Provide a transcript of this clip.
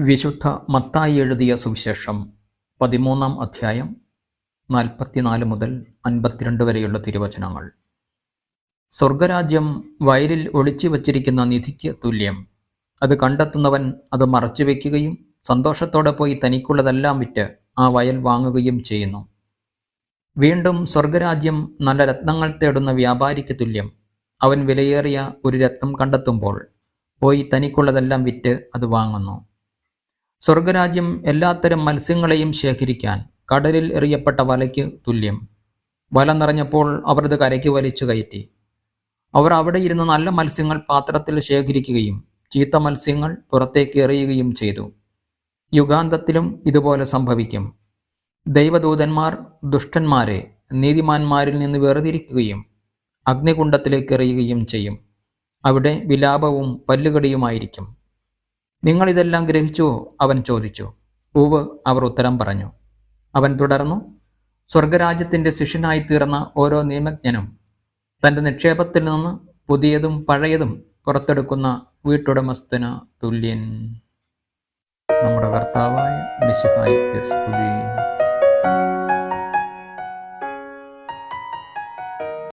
വിശുദ്ധ മത്തായി എഴുതിയ സുവിശേഷം 13-ാം അധ്യായം 44 മുതൽ 52 വരെയുള്ള തിരുവചനങ്ങൾ. സ്വർഗരാജ്യം വയലിൽ ഒളിച്ചു വച്ചിരിക്കുന്ന നിധിക്ക് തുല്യം. അത് കണ്ടെത്തുന്നവൻ അത് മറച്ചുവെക്കുകയും സന്തോഷത്തോടെ പോയി തനിക്കുള്ളതെല്ലാം വിറ്റ് ആ വയൽ വാങ്ങുകയും ചെയ്യുന്നു. വീണ്ടും സ്വർഗരാജ്യം നല്ല രത്നങ്ങൾ തേടുന്ന വ്യാപാരിക്ക് തുല്യം. അവൻ വിലയേറിയ ഒരു രത്നം കണ്ടെത്തുമ്പോൾ പോയി തനിക്കുള്ളതെല്ലാം വിറ്റ് അത് വാങ്ങുന്നു. സ്വർഗരാജ്യം എല്ലാത്തരം മത്സ്യങ്ങളെയും ശേഖരിക്കാൻ കടലിൽ എറിയപ്പെട്ട വലയ്ക്ക് തുല്യം. വല നിറഞ്ഞപ്പോൾ അവർ അത് കരയ്ക്ക് വലിച്ചു കയറ്റി. അവർ അവിടെ ഇരുന്ന് നല്ല മത്സ്യങ്ങൾ പാത്രത്തിൽ ശേഖരിക്കുകയും ചീത്ത മത്സ്യങ്ങൾ പുറത്തേക്ക് എറിയുകയും ചെയ്തു. യുഗാന്തത്തിലും ഇതുപോലെ സംഭവിക്കും. ദൈവദൂതന്മാർ ദുഷ്ടന്മാരെ നീതിമാന്മാരിൽ നിന്ന് വേർതിരിക്കുകയും അഗ്നികുണ്ഡത്തിലേക്ക് എറിയുകയും ചെയ്യും. അവിടെ വിലാപവും പല്ലുകടിയുമായിരിക്കും. നിങ്ങളിതെല്ലാം ഗ്രഹിച്ചുവോ? അവൻ ചോദിച്ചു. ഉവ്വ്, അവർ ഉത്തരം പറഞ്ഞു. അവൻ തുടർന്നു, സ്വർഗരാജ്യത്തിൻ്റെ ശിഷ്യനായി തീർന്ന ഓരോ നിയമജ്ഞനും തൻ്റെ നിക്ഷേപത്തിൽ നിന്ന് പുതിയതും പഴയതും പുറത്തെടുക്കുന്ന വീട്ടുടമസ്ഥന് തുല്യൻ. നമ്മുടെ കർത്താവായ മിശിഹായ്ക്ക് സ്തുതി.